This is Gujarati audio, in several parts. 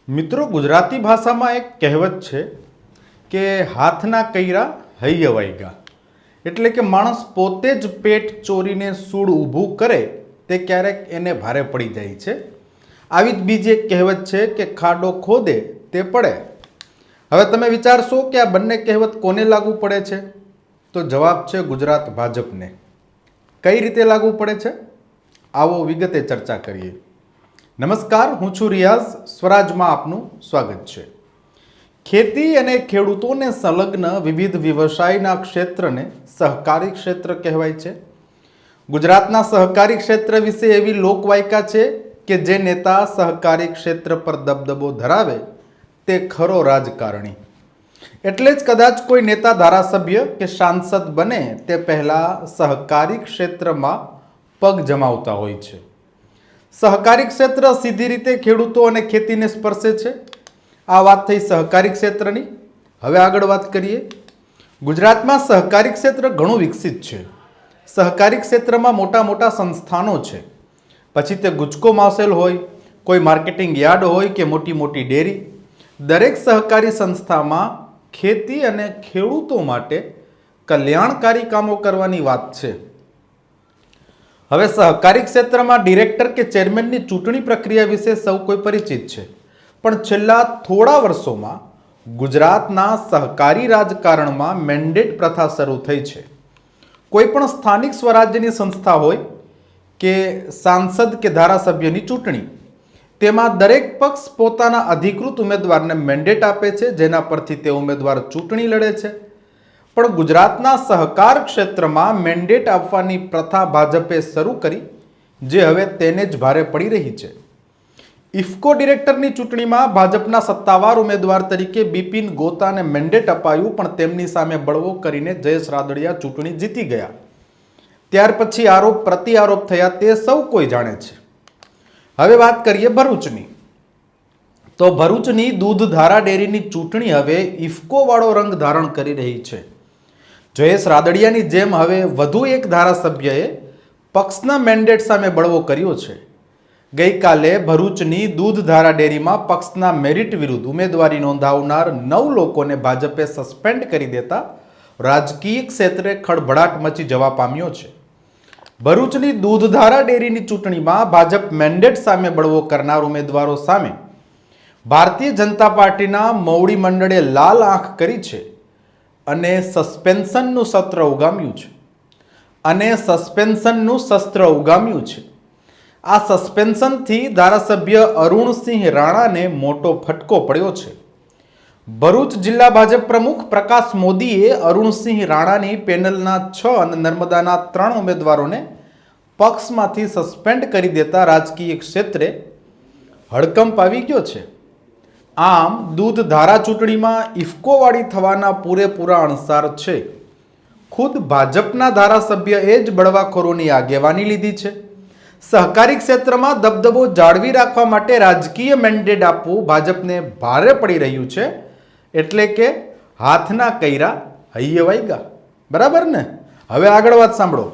મિત્રો, ગુજરાતી ભાષામાં એક કહેવત છે કે હાથના કૈરા હૈયે વાગ્યા. એટલે કે માણસ પોતે જ પેટ ચોરીને સૂળ ઊભું કરે તે ક્યારેક એને ભારે પડી જાય છે. આવી જ બીજી એક કહેવત છે કે ખાડો ખોદે તે પડે. હવે તમે વિચારશો કે આ બંને કહેવત કોને લાગુ પડે છે? તો જવાબ છે ગુજરાત ભાજપને. કઈ રીતે લાગુ પડે છે? આવો વિગતે ચર્ચા કરીએ. નમસ્કાર, હું છું રિયાઝ. સ્વરાજમાં આપનું સ્વાગત છે. ખેતી અને ખેડૂતોને સંલગ્ન વિવિધ વ્યવસાયના ક્ષેત્રને સહકારી ક્ષેત્ર કહેવાય છે. ગુજરાતના સહકારી ક્ષેત્ર વિશે એવી લોકવાયકા છે કે જે નેતા સહકારી ક્ષેત્ર પર દબદબો ધરાવે તે ખરો રાજકારણી. એટલે જ કદાચ કોઈ નેતા ધારાસભ્ય કે સાંસદ બને તે પહેલા સહકારી ક્ષેત્રમાં પગ જમાવતા હોય છે. સહકારી ક્ષેત્ર સીધી રીતે ખેડૂતો અને ખેતીને સ્પર્શે છે. આ વાત થઈ સહકારી ક્ષેત્રની. હવે આગળ વાત કરીએ. ગુજરાતમાં સહકારી ક્ષેત્ર ઘણું વિકસિત છે. સહકારી ક્ષેત્રમાં મોટા મોટા સંસ્થાનો છે. પછી તે ગુજકો માસેલ હોય, કોઈ માર્કેટિંગ યાર્ડ હોય કે મોટી મોટી ડેરી. દરેક સહકારી સંસ્થામાં ખેતી અને ખેડૂતો માટે કલ્યાણકારી કામો કરવાની વાત છે. હવે સહકારી ક્ષેત્રમાં ડિરેક્ટર કે ચેરમેનની ચૂંટણી પ્રક્રિયા વિશે સૌ કોઈ પરિચિત છે. પણ છેલ્લા થોડા વર્ષોમાં ગુજરાતના સહકારી રાજકારણમાં મેન્ડેટ પ્રથા શરૂ થઈ છે. કોઈ પણ સ્થાનિક સ્વરાજ્યની સંસ્થા હોય કે સાંસદ કે ધારાસભ્યની ચૂંટણી, તેમાં દરેક પક્ષ પોતાના અધિકૃત ઉમેદવારને મેન્ડેટ આપે છે, જેના પરથી તે ઉમેદવાર ચૂંટણી લડે છે. પણ ગુજરાતના સહકાર ક્ષેત્રમાં મેન્ડેટ આપવાની પ્રથા ભાજપે શરૂ કરી, જે હવે તેને જ ભારે પડી રહી છે. ઇફકો ડિરેક્ટરની ચૂંટણીમાં ભાજપના સત્તાવાર ઉમેદવાર તરીકે બિપિન ગોતાને મેન્ડેટ અપાયું, પણ તેમની સામે બળવો કરીને જયેશ રાદડિયા ચૂંટણી જીતી ગયા. ત્યાર પછી આરોપ પ્રતિ આરોપ થયા તે સૌ કોઈ જાણે છે. હવે વાત કરીએ ભરૂચની. તો ભરૂચની દૂધધારા ડેરીની ચૂંટણી હવે ઇફકો વાળો રંગ ધારણ કરી રહી છે. જયેશ રાદડિયાની જેમ હવે વધુ એક ધારાસભ્યએ પક્ષના મેન્ડેટ સામે બળવો કર્યો છે. ગઈકાલે ભરૂચની દૂધધારા ડેરીમાં પક્ષના મેરિટ વિરુદ્ધ ઉમેદવારી નોંધાવનાર 9 લોકોને ભાજપે સસ્પેન્ડ કરી દેતા રાજકીય ક્ષેત્રે ખળભળાટ મચી જવા પામ્યો છે. ભરૂચની દૂધધારા ડેરીની ચૂંટણીમાં ભાજપ મેન્ડેટ સામે બળવો કરનાર ઉમેદવારો સામે ભારતીય જનતા પાર્ટીના મોવડી મંડળે લાલ આંખ કરી છે અને સસ્પેન્શનનું શસ્ત્ર ઉગામ્યું છે. આ સસ્પેન્શનથી ધારાસભ્ય અરુણસિંહ રાણાને મોટો ફટકો પડ્યો છે. ભરૂચ જિલ્લા ભાજપ પ્રમુખ પ્રકાશ મોદીએ અરુણસિંહ રાણાની પેનલના 6 અને નર્મદાના 3 ઉમેદવારોને પક્ષમાંથી સસ્પેન્ડ કરી દેતા રાજકીય ક્ષેત્રે હડકંપ આવી ગયો છે. આમ દૂધધારા ચૂંટણીમાં ઇફકોવાળી થવાના પૂરેપૂરા અણસાર છે. ખુદ ભાજપના ધારાસભ્યએ જ બળવાખોરોની આગેવાની લીધી છે. સહકારી ક્ષેત્રમાં દબદબો જાળવી રાખવા માટે રાજકીય મેન્ડેટ આપવું ભાજપને ભારે પડી રહ્યું છે. એટલે કે હાથના કૈરા હૈયે વાગ્યા. બરાબર ને? હવે આગળ વાત સાંભળો.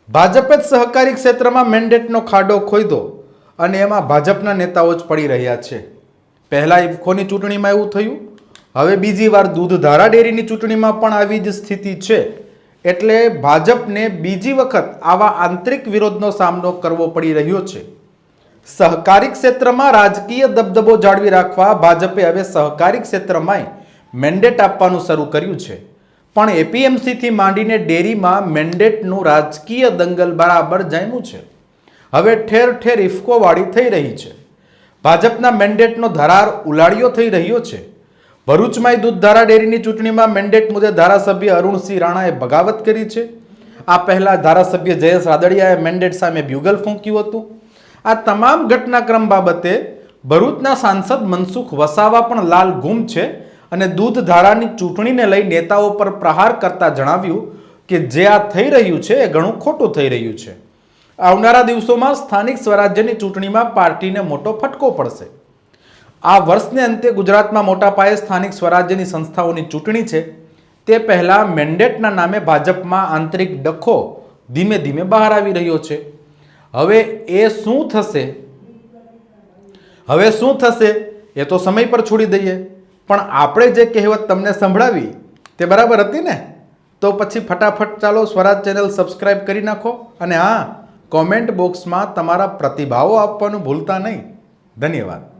ભાજપે જ સહકારી ક્ષેત્રમાં મેન્ડેટનો ખાડો ખોદ્યો અને એમાં ભાજપના નેતાઓ જ પડી રહ્યા છે. પહેલા ઇફકોની ચૂંટણીમાં એવું થયું, હવે બીજી વાર દૂધધારા ડેરીની ચૂંટણીમાં પણ આવી જ સ્થિતિ છે. એટલે ભાજપને બીજી વખત આવા આંતરિક વિરોધનો સામનો કરવો પડી રહ્યો છે. સહકારી ક્ષેત્રમાં રાજકીય દબદબો જાળવી રાખવા ભાજપે હવે સહકારી ક્ષેત્રમાં મેન્ડેટ આપવાનું શરૂ કર્યું છે. પણ એપીએમસીથી માંડીને ડેરીમાં મેન્ડેટનું રાજકીય દંગલ બરાબર જામ્યું છે. હવે ઠેર ઠેર ઇફકોવાળી થઈ રહી છે. ભાજપના મેન્ડેટનો ધરાર ઉલાળ્યો થઈ રહ્યો છે. ભરૂચમાં દૂધધારા ડેરીની ચૂંટણીમાં મેન્ડેટ મુદ્દે ધારાસભ્ય અરુણસિંહ રાણાએ બગાવત કરી છે. આ પહેલા ધારાસભ્ય જયેશ રાદડિયાએ મેન્ડેટ સામે બ્યુગલ ફૂંક્યું હતું. આ તમામ ઘટનાક્રમ બાબતે ભરૂચના સાંસદ મનસુખ વસાવા પણ લાલ ગુમ છે અને દૂધધારાની ચૂંટણીને લઈ નેતાઓ પર પ્રહાર કરતા જણાવ્યું કે જે આ થઈ રહ્યું છે એ ઘણું ખોટું થઈ રહ્યું છે. આવનારા દિવસોમાં સ્થાનિક સ્વરાજ્યની ચૂંટણીમાં પાર્ટીને મોટો ફટકો પડશે. આ વર્ષને અંતે ગુજરાતમાં મોટા પાયે સ્થાનિક સ્વરાજ્યની સંસ્થાઓની ચૂંટણી છે. તે પહેલા મેન્ડેટના નામે ભાજપમાં આંતરિક ડખો ધીમે ધીમે બહાર આવી રહ્યો છે. હવે શું થશે એ તો સમય પર છોડી દઈએ, પણ આપણે જે કહેવત તમને સંભળાવી તે બરાબર હતી ને? તો પછી ફટાફટ ચાલો સ્વરાજ ચેનલ સબસ્ક્રાઈબ કરી નાખો, અને હા, કોમેન્ટ બોક્સમાં તમારા પ્રતિભાવો આપવાનું ભૂલતા નહીં. ધન્યવાદ.